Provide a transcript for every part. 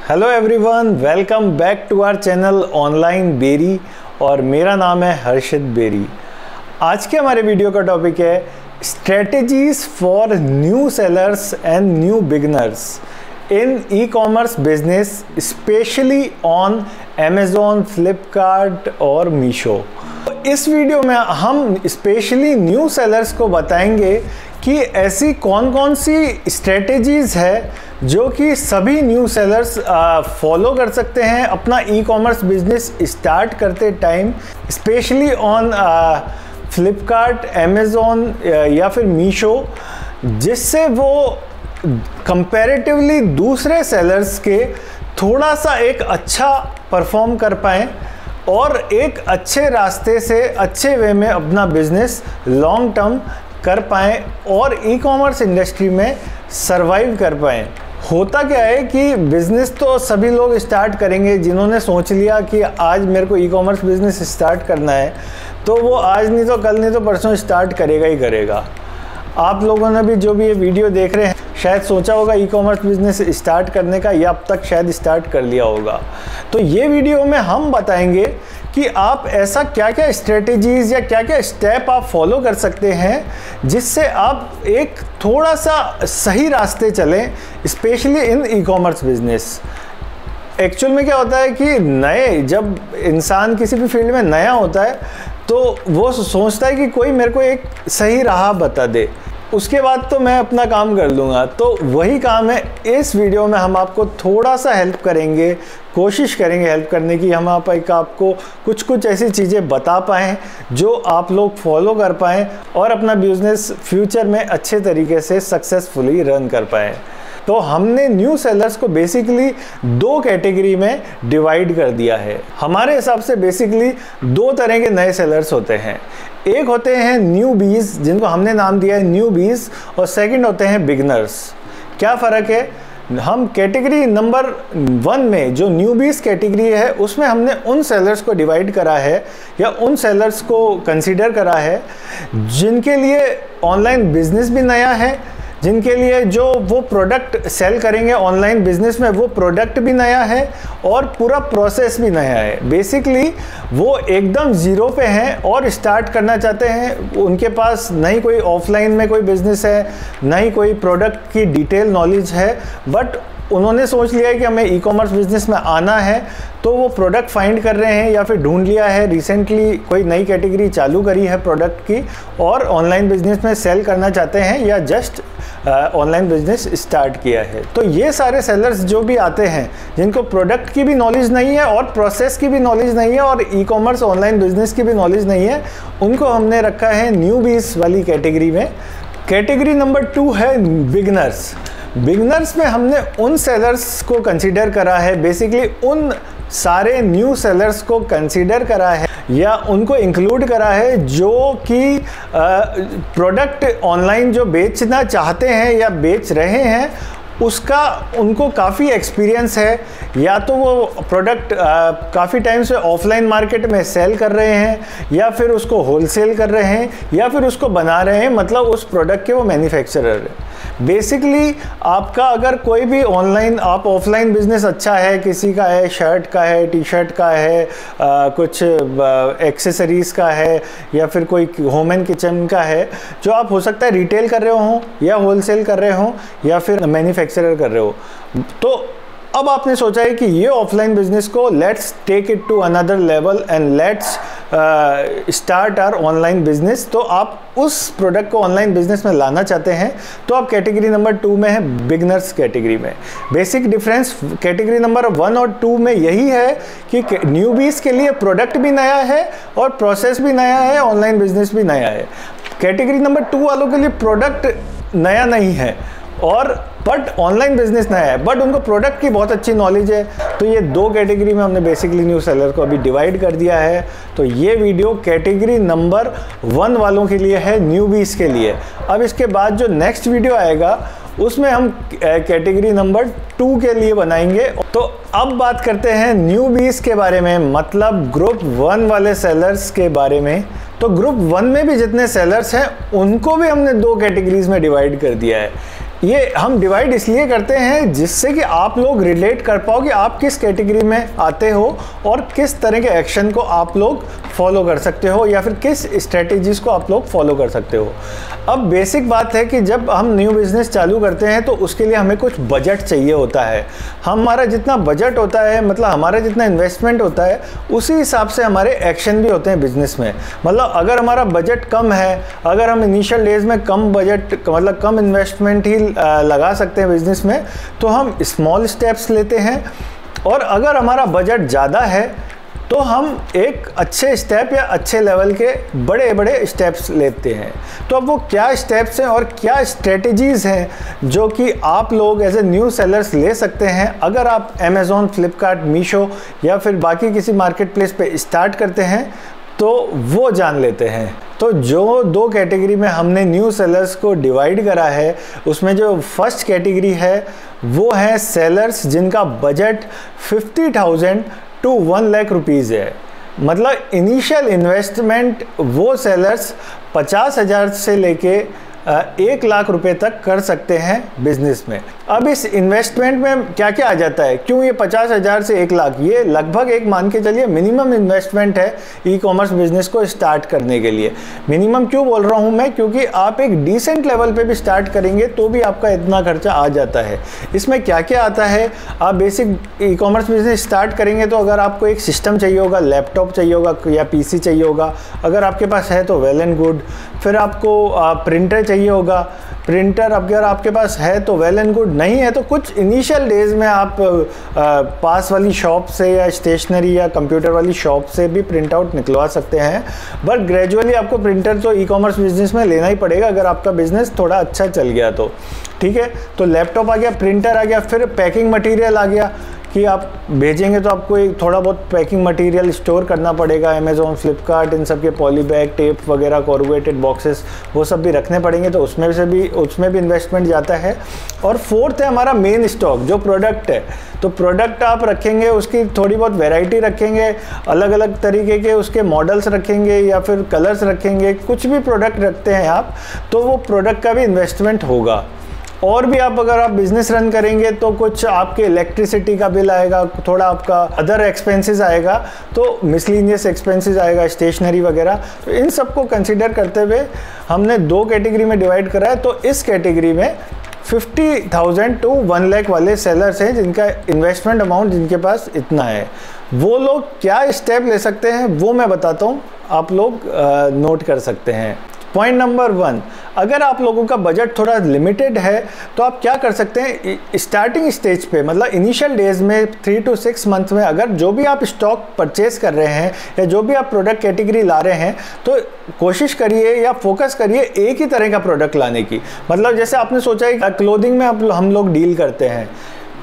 Hello everyone, welcome back to our channel online berry और मेरा नाम है हर्षित बेरी। आज के हमारे वीडियो का टॉपिक है strategies for new sellers and new beginners in e commerce business, specially on Amazon, Flipkart और मीशो। इस वीडियो में हम स्पेशली न्यू सेलर्स को बताएंगे कि ऐसी कौन कौन सी स्ट्रेटजीज है जो कि सभी न्यू सेलर्स फॉलो कर सकते हैं अपना ई कॉमर्स बिजनेस स्टार्ट करते time, specially on Flipkart, Amazon या फिर मीशो, जिससे वो कंपैरेटिवली दूसरे सेलर्स के थोड़ा सा एक अच्छा परफॉर्म कर पाएँ और एक अच्छे रास्ते से अच्छे वे में अपना बिजनेस लॉन्ग टर्म कर पाएँ और ई कॉमर्स इंडस्ट्री में सरवाइव कर पाएँ। होता क्या है कि बिज़नेस तो सभी लोग स्टार्ट करेंगे, जिन्होंने सोच लिया कि आज मेरे को ई कॉमर्स बिज़नेस स्टार्ट करना है तो वो आज नहीं तो कल नहीं तो परसों स्टार्ट करेगा ही करेगा। आप लोगों ने भी जो भी ये वीडियो देख रहे हैं शायद सोचा होगा ई कॉमर्स बिजनेस स्टार्ट करने का, या अब तक शायद स्टार्ट कर लिया होगा। तो ये वीडियो में हम बताएंगे कि आप ऐसा क्या क्या स्ट्रेटजीज या क्या क्या स्टेप आप फॉलो कर सकते हैं जिससे आप एक थोड़ा सा सही रास्ते चलें, specially in e commerce business. Actual में क्या होता है कि जब इंसान किसी भी फील्ड में नया होता है तो वो सोचता है कि कोई मेरे को एक सही राह बता दे, उसके बाद तो मैं अपना काम कर लूँगा। तो वही काम है, इस वीडियो में हम आपको थोड़ा सा हेल्प करेंगे, कोशिश करेंगे हेल्प करने की। हम आपको कुछ ऐसी चीज़ें बता पाएँ जो आप लोग फॉलो कर पाएँ और अपना बिजनेस फ्यूचर में अच्छे तरीके से सक्सेसफुली रन कर पाएँ। तो हमने न्यू सेलर्स को बेसिकली दो कैटेगरी में डिवाइड कर दिया है। हमारे हिसाब से बेसिकली दो तरह के नए सेलर्स होते हैं। एक होते हैं न्यू बीज, जिनको हमने नाम दिया है न्यू बीज, और सेकंड होते हैं बिगनर्स। क्या फ़र्क है? हम कैटेगरी नंबर 1 में जो न्यू बीज कैटेगरी है उसमें हमने उन सेलर्स को डिवाइड करा है या उन सेलर्स को कंसीडर करा है जिनके लिए ऑनलाइन बिजनेस भी नया है, जिनके लिए जो वो प्रोडक्ट सेल करेंगे ऑनलाइन बिजनेस में वो प्रोडक्ट भी नया है और पूरा प्रोसेस भी नया है। बेसिकली वो एकदम ज़ीरो पे हैं और स्टार्ट करना चाहते हैं। उनके पास नहीं कोई ऑफलाइन में कोई बिजनेस है, नहीं कोई प्रोडक्ट की डिटेल नॉलेज है, बट उन्होंने सोच लिया है कि हमें ई कॉमर्स बिजनेस में आना है, तो वो प्रोडक्ट फाइंड कर रहे हैं या फिर ढूंढ लिया है, रिसेंटली कोई नई कैटेगरी चालू करी है प्रोडक्ट की और ऑनलाइन बिजनेस में सेल करना चाहते हैं या जस्ट ऑनलाइन बिजनेस स्टार्ट किया है। तो ये सारे सेलर्स जो भी आते हैं जिनको प्रोडक्ट की भी नॉलेज नहीं है और प्रोसेस की भी नॉलेज नहीं है और ई कॉमर्स ऑनलाइन बिजनेस की भी नॉलेज नहीं है, उनको हमने रखा है न्यू बीज वाली कैटेगरी में। कैटेगरी नंबर 2 है बिगनर्स। बिगनर्स में हमने उन सेलर्स को कंसीडर करा है, बेसिकली उन सारे न्यू सेलर्स को कंसीडर करा है या उनको इंक्लूड करा है जो कि प्रोडक्ट ऑनलाइन जो बेचना चाहते हैं या बेच रहे हैं उसका उनको काफ़ी एक्सपीरियंस है, या तो वो प्रोडक्ट काफ़ी टाइम से ऑफलाइन मार्केट में सेल कर रहे हैं या फिर उसको होलसेल कर रहे हैं या फिर उसको बना रहे हैं, मतलब उस प्रोडक्ट के वो मैन्युफैक्चरर है। बेसिकली आपका अगर कोई भी ऑनलाइन आप ऑफलाइन बिजनेस अच्छा है, किसी का है शर्ट का है, टी शर्ट का है, कुछ एक्सेसरीज़ का है या फिर कोई होम एंड किचन का है, जो आप हो सकता है रिटेल कर रहे हो या होलसेल कर रहे हो या फिर मैन्युफैक्चरर कर रहे हो, तो अब आपने सोचा है कि ये ऑफलाइन बिजनेस को let's take it to another level and let's start our online business. तो आप उस प्रोडक्ट को ऑनलाइन बिजनेस में लाना चाहते हैं तो आप कैटेगरी नंबर 2 में है, बिगनर्स कैटेगरी में। बेसिक डिफरेंस कैटेगरी नंबर 1 और 2 में यही है कि न्यूबीज के लिए प्रोडक्ट भी नया है और प्रोसेस भी नया है, ऑनलाइन बिजनेस भी नया है। कैटेगरी नंबर 2 वालों के लिए प्रोडक्ट नया नहीं है और बट ऑनलाइन बिजनेस नया है, बट उनको प्रोडक्ट की बहुत अच्छी नॉलेज है। तो ये दो कैटेगरी में हमने बेसिकली न्यू सेलर को अभी डिवाइड कर दिया है। तो ये वीडियो कैटेगरी नंबर 1 वालों के लिए है, न्यूबीज के लिए। अब इसके बाद जो नेक्स्ट वीडियो आएगा उसमें हम कैटेगरी नंबर 2 के लिए बनाएंगे। तो अब बात करते हैं न्यूबीज के बारे में, मतलब ग्रुप 1 वाले सेलर्स के बारे में। तो ग्रुप 1 में भी जितने सेलर्स हैं उनको भी हमने दो कैटेगरीज में डिवाइड कर दिया है। ये हम डिवाइड इसलिए करते हैं जिससे कि आप लोग रिलेट कर पाओ कि आप किस कैटेगरी में आते हो और किस तरह के एक्शन को आप लोग फॉलो कर सकते हो या फिर किस स्ट्रेटजीज़ को आप लोग फॉलो कर सकते हो। अब बेसिक बात है कि जब हम न्यू बिज़नेस चालू करते हैं तो उसके लिए हमें कुछ बजट चाहिए होता है। हमारा जितना बजट होता है, मतलब हमारा जितना इन्वेस्टमेंट होता है, उसी हिसाब से हमारे एक्शन भी होते हैं बिज़नेस में। मतलब अगर हमारा बजट कम है, अगर हम इनिशियल डेज में कम बजट मतलब कम इन्वेस्टमेंट ही लगा सकते हैं बिज़नेस में, तो हम स्मॉल स्टेप्स लेते हैं। और अगर हमारा बजट ज़्यादा है तो हम एक अच्छे स्टेप या अच्छे लेवल के बड़े बड़े स्टेप्स लेते हैं। तो अब वो क्या स्टेप्स हैं और क्या स्ट्रेटजीज़ हैं जो कि आप लोग एज ए न्यू सेलर्स ले सकते हैं अगर आप अमेज़ॉन, फ्लिपकार्ट, मीशो या फिर बाकी किसी मार्केट प्लेस पे स्टार्ट करते हैं, तो वो जान लेते हैं। तो जो दो कैटेगरी में हमने न्यू सेलर्स को डिवाइड करा है, उसमें जो फर्स्ट कैटेगरी है वो है सेलर्स जिनका बजट 50,000 टू 1 लाख रुपीज़ है। मतलब इनिशियल इन्वेस्टमेंट वो सेलर्स 50,000 से लेके 1 लाख रुपए तक कर सकते हैं बिजनेस में। अब इस इन्वेस्टमेंट में क्या क्या आ जाता है, क्यों ये 50,000 से 1 लाख, ये लगभग एक मान के चलिए मिनिमम इन्वेस्टमेंट है ई कॉमर्स बिजनेस को स्टार्ट करने के लिए। मिनिमम क्यों बोल रहा हूँ मैं, क्योंकि आप एक डिसेंट लेवल पे भी स्टार्ट करेंगे तो भी आपका इतना खर्चा आ जाता है। इसमें क्या क्या आता है, आप basic e commerce business start करेंगे तो अगर आपको एक सिस्टम चाहिए होगा, लैपटॉप चाहिए होगा या पीसी चाहिए होगा, अगर आपके पास है तो वेल एंड गुड। फिर आपको प्रिंटर चाहिए होगा, प्रिंटर अगर आपके पास है तो वेल एंड गुड, नहीं है तो कुछ इनिशियल डेज में आप पास वाली शॉप से या स्टेशनरी या कंप्यूटर वाली शॉप से भी प्रिंट आउट निकलवा सकते हैं। बट ग्रेजुअली आपको प्रिंटर तो ई कॉमर्स बिजनेस में लेना ही पड़ेगा अगर आपका बिजनेस थोड़ा अच्छा चल गया तो, ठीक है। तो लैपटॉप आ गया, प्रिंटर आ गया, फिर पैकिंग मटीरियल आ गया कि आप भेजेंगे तो आपको एक थोड़ा बहुत पैकिंग मटेरियल स्टोर करना पड़ेगा। अमेज़ॉन, फ्लिपकार्ट, इन सब के पॉली बैग, टेप वगैरह, कॉर्रुगेटेड बॉक्सेस, वो सब भी रखने पड़ेंगे, तो उसमें भी इन्वेस्टमेंट जाता है। और फोर्थ है हमारा मेन स्टॉक, जो प्रोडक्ट है। तो प्रोडक्ट आप रखेंगे, उसकी थोड़ी बहुत वैरायटी रखेंगे, अलग अलग तरीके के उसके मॉडल्स रखेंगे या फिर कलर्स रखेंगे, कुछ भी प्रोडक्ट रखते हैं आप, तो वो प्रोडक्ट का भी इन्वेस्टमेंट होगा। और भी आप अगर आप बिज़नेस रन करेंगे तो कुछ आपके इलेक्ट्रिसिटी का बिल आएगा, थोड़ा आपका अदर एक्सपेंसेस आएगा, तो मिसलिनियस एक्सपेंसेस आएगा, स्टेशनरी वगैरह। तो इन सब को कंसिडर करते हुए हमने दो कैटेगरी में डिवाइड करा है। तो इस कैटेगरी में 50,000 टू 1 लाख वाले सेलर्स हैं जिनका इन्वेस्टमेंट अमाउंट जिनके पास इतना है। वो लोग क्या स्टेप ले सकते हैं वो मैं बताता हूँ, आप लोग नोट कर सकते हैं। पॉइंट नंबर 1, अगर आप लोगों का बजट थोड़ा लिमिटेड है तो आप क्या कर सकते हैं, स्टार्टिंग स्टेज पे मतलब इनिशियल डेज में 3 to 6 मंथ में अगर जो भी आप स्टॉक परचेज कर रहे हैं या जो भी आप प्रोडक्ट कैटेगरी ला रहे हैं, तो कोशिश करिए या फोकस करिए एक ही तरह का प्रोडक्ट लाने की। मतलब जैसे आपने सोचा है क्लोथिंग में हम लोग डील करते हैं,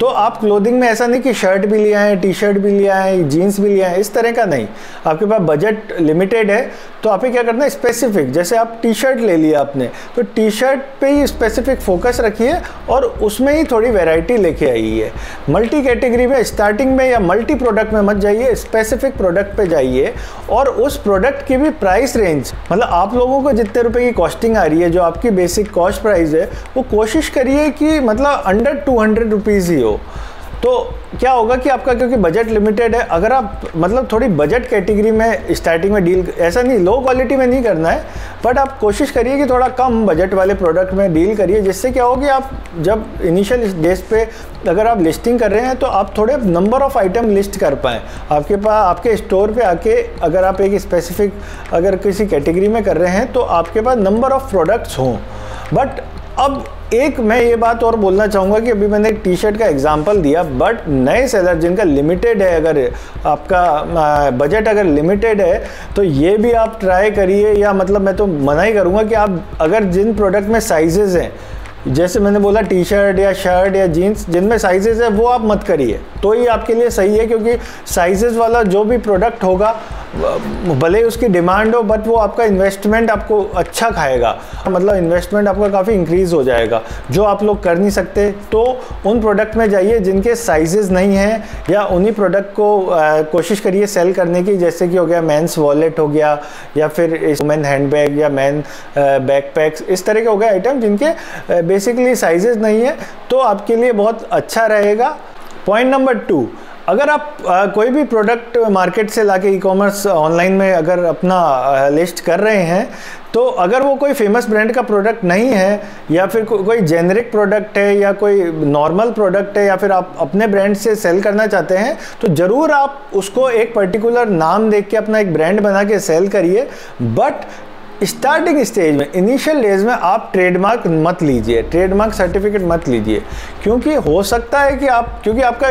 तो आप क्लोथिंग में ऐसा नहीं कि शर्ट भी लिया है, टी शर्ट भी लिया है, जीन्स भी लिया है, इस तरह का नहीं। आपके पास बजट लिमिटेड है तो आप क्या करना है, स्पेसिफिक, जैसे आप टी शर्ट ले लिया आपने, तो टी शर्ट पे ही स्पेसिफिक फोकस रखिए और उसमें ही थोड़ी वैरायटी लेके आइए। मल्टी कैटेगरी में स्टार्टिंग में या मल्टी प्रोडक्ट में मत जाइए, स्पेसिफिक प्रोडक्ट पे जाइए और उस प्रोडक्ट की भी प्राइस रेंज, मतलब आप लोगों को जितने रुपए की कॉस्टिंग आ रही है, जो आपकी बेसिक कॉस्ट प्राइस है, वो कोशिश करिए कि मतलब अंडर 200 रुपीज़ ही हो। तो क्या होगा कि आपका, क्योंकि बजट लिमिटेड है, अगर आप मतलब थोड़ी बजट कैटेगरी में स्टार्टिंग में डील, ऐसा नहीं लो क्वालिटी में नहीं करना है, बट आप कोशिश करिए कि थोड़ा कम बजट वाले प्रोडक्ट में डील करिए, जिससे क्या होगी, आप जब इनिशियल डेज पे अगर आप लिस्टिंग कर रहे हैं तो आप थोड़े नंबर ऑफ आइटम लिस्ट कर पाएँ। आपके पास आपके स्टोर पे आके अगर आप एक स्पेसिफिक अगर किसी कैटेगरी में कर रहे हैं तो आपके पास नंबर ऑफ प्रोडक्ट्स हों। बट अब एक मैं ये बात और बोलना चाहूँगा कि अभी मैंने एक टी शर्ट का एग्जांपल दिया, बट नए सेलर जिनका लिमिटेड है, अगर आपका बजट अगर लिमिटेड है तो ये भी आप ट्राई करिए, या मतलब मैं तो मना ही करूँगा कि आप अगर जिन प्रोडक्ट में साइजेज़ हैं, जैसे मैंने बोला टी शर्ट या शर्ट या जीन्स जिनमें साइजेज़ है, वो आप मत करिए, तो ही आपके लिए सही है। क्योंकि साइजेज़ वाला जो भी प्रोडक्ट होगा भले उसकी डिमांड हो बट वो आपका इन्वेस्टमेंट आपको अच्छा खाएगा, मतलब इन्वेस्टमेंट आपका काफ़ी इंक्रीज़ हो जाएगा, जो आप लोग कर नहीं सकते। तो उन प्रोडक्ट में जाइए जिनके साइजेस नहीं हैं, या उन्हीं प्रोडक्ट को कोशिश करिए सेल करने की, जैसे कि हो गया मेंस वॉलेट हो गया, या फिर वुमेन हैंडबैग या मैन बैकपैक्स, इस तरह के हो गए आइटम जिनके बेसिकली साइजेस नहीं है, तो आपके लिए बहुत अच्छा रहेगा। पॉइंट नंबर 2, अगर आप कोई भी प्रोडक्ट मार्केट से लाके ई-कॉमर्स ऑनलाइन में अगर अपना लिस्ट कर रहे हैं, तो अगर वो कोई फेमस ब्रांड का प्रोडक्ट नहीं है, या फिर कोई जेनरिक प्रोडक्ट है, या कोई नॉर्मल प्रोडक्ट है, या फिर आप अपने ब्रांड से सेल करना चाहते हैं, तो ज़रूर आप उसको एक पर्टिकुलर नाम देख के अपना एक ब्रांड बना के सेल करिए। बट स्टार्टिंग स्टेज में, इनिशियल डेज में आप ट्रेडमार्क मत लीजिए, ट्रेडमार्क सर्टिफिकेट मत लीजिए, क्योंकि हो सकता है कि क्योंकि आपका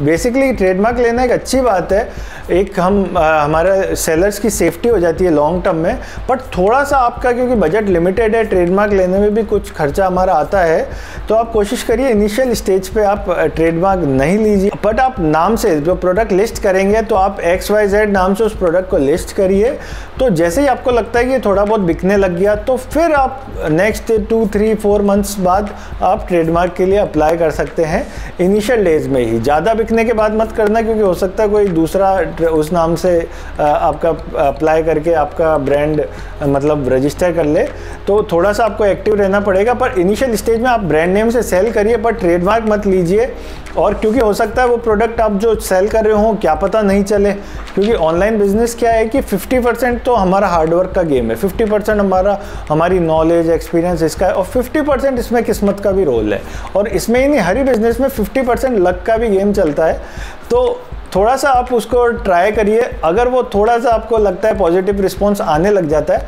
बेसिकली ट्रेडमार्क लेना एक अच्छी बात है, एक हमारे सेलर्स की सेफ्टी हो जाती है लॉन्ग टर्म में, बट थोड़ा सा आपका क्योंकि बजट लिमिटेड है, ट्रेडमार्क लेने में भी कुछ खर्चा हमारा आता है, तो आप कोशिश करिए इनिशियल स्टेज पे आप ट्रेडमार्क नहीं लीजिए। बट आप नाम से जो प्रोडक्ट लिस्ट करेंगे, तो आप XYZ नाम से उस प्रोडक्ट को लिस्ट करिए। तो जैसे ही आपको लगता है कि थोड़ा बहुत बिकने लग गया, तो फिर आप नेक्स्ट 2, 3, 4 मंथ्स बाद आप ट्रेडमार्क के लिए अप्लाई कर सकते हैं, इनिशियल डेज में ही। ज़्यादा बिकने के बाद मत करना, क्योंकि हो सकता है कोई दूसरा उस नाम से आपका अप्लाई करके आपका ब्रांड मतलब रजिस्टर कर ले, तो थोड़ा सा आपको एक्टिव रहना पड़ेगा। पर इनिशियल स्टेज में आप ब्रांड नेम से सेल करिए, पर ट्रेडमार्क मत लीजिए। और क्योंकि हो सकता है वो प्रोडक्ट आप जो सेल कर रहे हो क्या पता नहीं चले, क्योंकि ऑनलाइन बिजनेस क्या है कि 50% तो हमारा हार्डवर्क का गेम है, 50% हमारी नॉलेज एक्सपीरियंस इसका है, और 50% इसमें किस्मत का भी रोल है। और इसमें ही नहीं, हर ही बिजनेस में 50% लक का भी गेम चलता है। तो थोड़ा सा आप उसको ट्राई करिए। अगर वो थोड़ा सा आपको लगता है पॉजिटिव रिस्पॉन्स आने लग जाता है,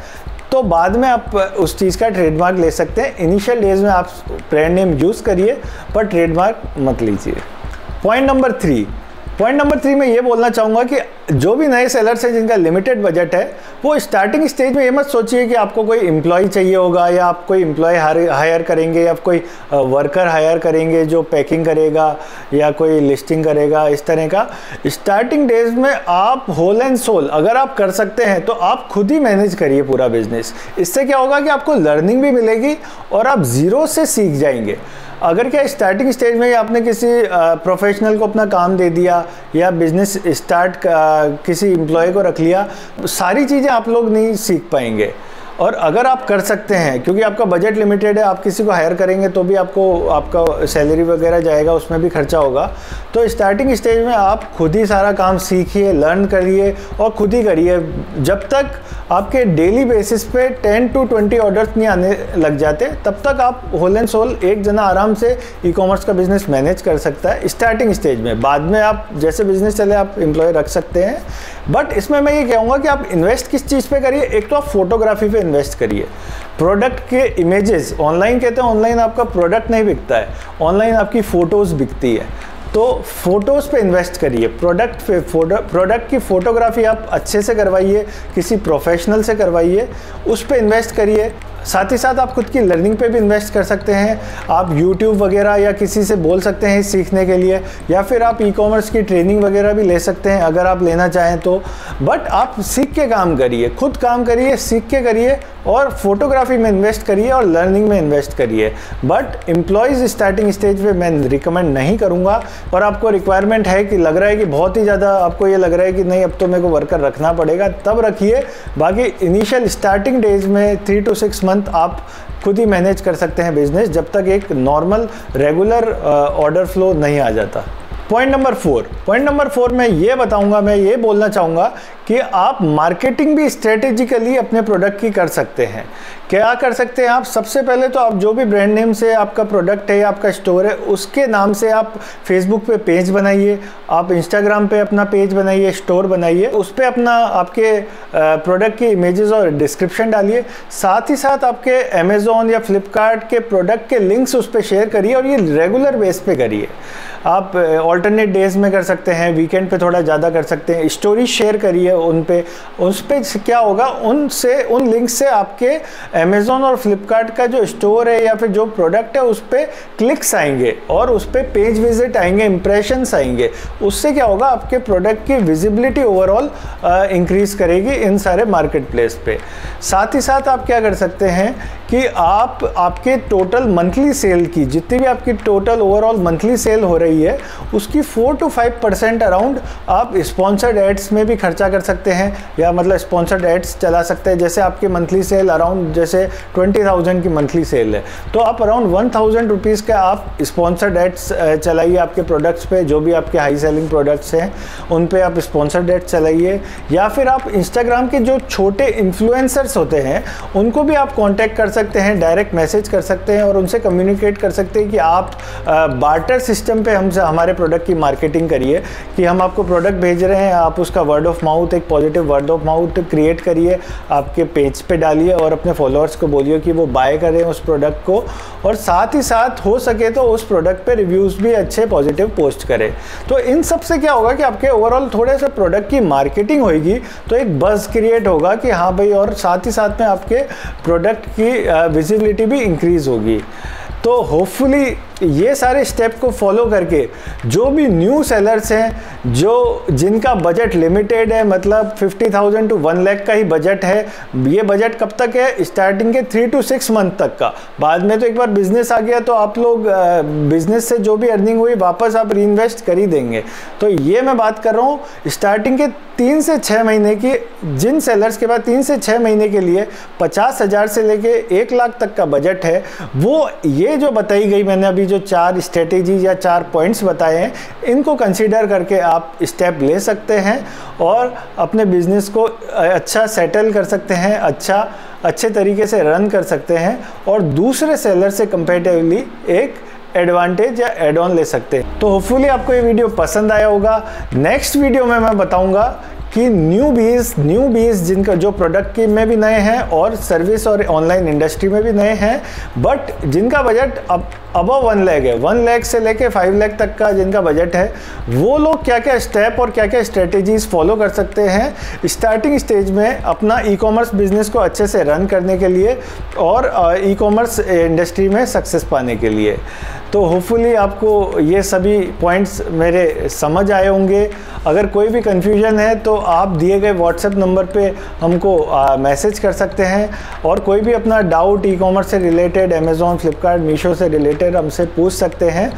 तो बाद में आप उस चीज़ का ट्रेडमार्क ले सकते हैं। इनिशियल डेज में आप ब्रांड नेम यूज़ करिए, पर ट्रेडमार्क मत लीजिए। पॉइंट नंबर 3 में ये बोलना चाहूँगा कि जो भी नए सेलर्स हैं जिनका लिमिटेड बजट है, वो स्टार्टिंग स्टेज में ये मत सोचिए कि आपको कोई एम्प्लॉय चाहिए होगा, या आप कोई एम्प्लॉय हायर करेंगे, या कोई वर्कर हायर करेंगे जो पैकिंग करेगा या कोई लिस्टिंग करेगा, इस तरह का। स्टार्टिंग डेज में आप होल एंड सोल अगर आप कर सकते हैं, तो आप खुद ही मैनेज करिए पूरा बिजनेस। इससे क्या होगा कि आपको लर्निंग भी मिलेगी और आप ज़ीरो से सीख जाएंगे। अगर क्या स्टार्टिंग स्टेज में आपने किसी प्रोफेशनल को अपना काम दे दिया, या बिजनेस स्टार्ट किसी एम्प्लॉय को रख लिया, सारी चीज़ें आप लोग नहीं सीख पाएंगे। और अगर आप कर सकते हैं, क्योंकि आपका बजट लिमिटेड है, आप किसी को हायर करेंगे तो भी आपका सैलरी वगैरह जाएगा, उसमें भी खर्चा होगा। तो स्टार्टिंग स्टेज में आप खुद ही सारा काम सीखिए, लर्न करिए और खुद ही करिए। जब तक आपके डेली बेसिस पे 10 to 20 ऑर्डर्स नहीं आने लग जाते, तब तक आप होल एंड सोल एक जना आराम से ई-कॉमर्स का बिजनेस मैनेज कर सकता है स्टार्टिंग स्टेज में। बाद में आप जैसे बिजनेस चले आप एम्प्लॉय रख सकते हैं। बट इसमें मैं ये कहूँगा कि आप इन्वेस्ट किस चीज़ पे करिए। एक तो आप फोटोग्राफी पे इन्वेस्ट करिए, प्रोडक्ट के इमेजेस। ऑनलाइन कहते हैं ऑनलाइन आपका प्रोडक्ट नहीं बिकता है, ऑनलाइन आपकी फ़ोटोज़ बिकती है। तो फोटोज़ पे इन्वेस्ट करिए, प्रोडक्ट की फ़ोटोग्राफी आप अच्छे से करवाइए, किसी प्रोफेशनल से करवाइए, उस पे इन्वेस्ट करिए। साथ ही साथ आप खुद की लर्निंग पे भी इन्वेस्ट कर सकते हैं। आप YouTube वगैरह या किसी से बोल सकते हैं सीखने के लिए, या फिर आप ई-कॉमर्स की ट्रेनिंग वगैरह भी ले सकते हैं अगर आप लेना चाहें तो। बट आप सीख के काम करिए, खुद काम करिए, सीख के करिए, और फोटोग्राफी में इन्वेस्ट करिए और लर्निंग में इन्वेस्ट करिए। बट एम्प्लॉयज़ स्टार्टिंग स्टेज पे मैं रिकमेंड नहीं करूँगा। पर आपको रिक्वायरमेंट है कि लग रहा है कि बहुत ही ज़्यादा आपको ये लग रहा है कि नहीं अब तो मेरे को वर्कर रखना पड़ेगा, तब रखिए। बाकी इनिशियल स्टार्टिंग डेज में 3 to 6 मंथ आप खुद ही मैनेज कर सकते हैं बिजनेस, जब तक एक नॉर्मल रेगुलर ऑर्डर फ्लो नहीं आ जाता। पॉइंट नंबर 4 में ये बताऊंगा, मैं ये बोलना चाहूँगा कि आप मार्केटिंग भी स्ट्रेटेजिकली अपने प्रोडक्ट की कर सकते हैं। क्या कर सकते हैं आप? सबसे पहले तो आप जो भी ब्रांड नेम से आपका प्रोडक्ट है या आपका स्टोर है, उसके नाम से आप फेसबुक पे पेज बनाइए, आप इंस्टाग्राम पे अपना पेज बनाइए, स्टोर बनाइए, उस पर अपना आपके प्रोडक्ट की इमेजेस और डिस्क्रिप्शन डालिए। साथ ही साथ आपके अमेज़ॉन या फ्लिपकार्ट के प्रोडक्ट के लिंक्स उस पर शेयर करिए, और ये रेगुलर बेस पे करिए। आप ऑल्टरनेट डेज में कर सकते हैं, वीकेंड पे थोड़ा ज़्यादा कर सकते हैं। स्टोरी शेयर करिए उन पे क्या होगा, उन लिंक से आपके अमेज़ॉन और फ्लिपकार्ट का जो स्टोर है या फिर जो प्रोडक्ट है उस पर क्लिक्स आएंगे और उस पर पेज विजिट आएंगे, इंप्रेशंस आएंगे। उससे क्या होगा, आपके प्रोडक्ट की विजिबिलिटी ओवरऑल इंक्रीज करेगी इन सारे मार्केट प्लेस पे। साथ ही साथ आप क्या कर सकते हैं कि आपके टोटल मंथली सेल की, जितनी भी आपकी टोटल ओवरऑल मंथली सेल हो रही है, उसकी 4 to 5% अराउंड आप स्पॉन्सर्ड एड्स में भी खर्चा कर सकते हैं, या मतलब स्पॉन्सर्ड एड्स चला सकते हैं। जैसे आपकी मंथली सेल अराउंड जैसे 20,000 की मंथली सेल है, तो आप अराउंड 1,000 रुपीज़ का आप स्पॉन्सर्ड एड्स चलाइए आपके प्रोडक्ट्स पे। जो भी आपके हाई सेलिंग प्रोडक्ट्स हैं उन पे आप स्पॉन्सर्ड एड्स चलाइए, या फिर आप इंस्टाग्राम के जो छोटे इन्फ्लुएंसर्स होते हैं उनको भी आप कॉन्टैक्ट कर सकते हैं, डायरेक्ट मैसेज कर सकते हैं और उनसे कम्युनिकेट कर सकते हैं कि आप बार्टर सिस्टम पे हमसे हमारे प्रोडक्ट की मार्केटिंग करिए, कि हम आपको प्रोडक्ट भेज रहे हैं, आप उसका वर्ड ऑफ माउथ, एक positive word of mouth create करिए, आपके पेज पे डालिए और अपने फॉलोअर्स को बोलिए कि वो बाय करें उस प्रोडक्ट को, और साथ ही साथ हो सके तो उस प्रोडक्ट पे रिव्यूज़ भी अच्छे पॉजिटिव पोस्ट करें। तो इन सब से क्या होगा कि आपके ओवरऑल थोड़े से प्रोडक्ट की मार्केटिंग होगी, तो एक बज़ क्रिएट होगा कि हाँ भाई, और साथ ही साथ में आपके प्रोडक्ट की विजिबिलिटी भी इंक्रीज़ होगी। तो होपफुली ये सारे स्टेप को फॉलो करके जो भी न्यू सेलर्स हैं, जिनका बजट लिमिटेड है, मतलब 50,000 to 1 लाख का ही बजट है, ये बजट कब तक है, स्टार्टिंग के 3 to 6 मंथ तक का। बाद में तो एक बार बिजनेस आ गया तो आप लोग बिजनेस से जो भी अर्निंग हुई वापस आप रीइन्वेस्ट कर ही देंगे। तो ये मैं बात कर रहा हूँ स्टार्टिंग के 3 से 6 महीने की। जिन सेलर्स के पास 3 से 6 महीने के लिए 50,000 से लेके 1 लाख तक का बजट है, वो ये जो बताई गई मैंने अभी जो 4 स्ट्रेटेजीज या 4 पॉइंट्स बताए हैं, इनको कंसीडर करके आप स्टेप ले सकते हैं और अपने बिजनेस को अच्छा सेटल कर सकते हैं, अच्छे तरीके से रन कर सकते हैं और दूसरे सेलर से कंपैरेटिवली एक एडवांटेज या एड ऑन ले सकते हैं। तो होपफुली आपको ये वीडियो पसंद आया होगा। नेक्स्ट वीडियो में मैं बताऊंगा कि न्यू बीज जिनका जो प्रोडक्ट की में भी नए हैं और सर्विस और ऑनलाइन इंडस्ट्री में भी नए हैं, बट जिनका बजट अबव 1 लाख है, 1 लाख से लेके 5 लाख तक का जिनका बजट है, वो लोग क्या क्या स्टेप और क्या क्या स्ट्रेटेजीज फॉलो कर सकते हैं स्टार्टिंग स्टेज में अपना ई कॉमर्स बिजनेस को अच्छे से रन करने के लिए और ई कॉमर्स इंडस्ट्री में सक्सेस पाने के लिए। तो होपफुली आपको ये सभी पॉइंट्स मेरे समझ आए होंगे। अगर कोई भी कन्फ्यूजन है तो आप दिए गए व्हाट्सएप नंबर पे हमको मैसेज कर सकते हैं, और कोई भी अपना डाउट ई कॉमर्स से रिलेटेड, अमेज़ॉन, फ्लिपकार्ट, मीशो से रिलेटेड हमसे पूछ सकते हैं।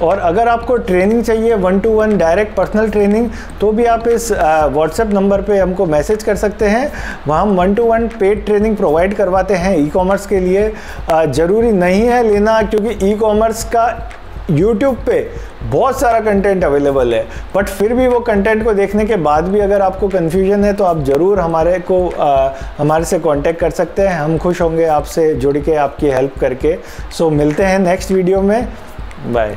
और अगर आपको ट्रेनिंग चाहिए 1-to-1 डायरेक्ट पर्सनल ट्रेनिंग, तो भी आप इस व्हाट्सएप नंबर पे हमको मैसेज कर सकते हैं। वहाँ हम 1-to-1 पेड ट्रेनिंग प्रोवाइड करवाते हैं ई कॉमर्स के लिए। ज़रूरी नहीं है लेना, क्योंकि ई कॉमर्स का YouTube पे बहुत सारा कंटेंट अवेलेबल है, बट फिर भी वो कंटेंट को देखने के बाद भी अगर आपको कन्फ्यूजन है तो आप ज़रूर हमारे से कांटेक्ट कर सकते हैं। हम खुश होंगे आपसे जुड़ के, आपकी हेल्प करके। सो मिलते हैं नेक्स्ट वीडियो में। बाय।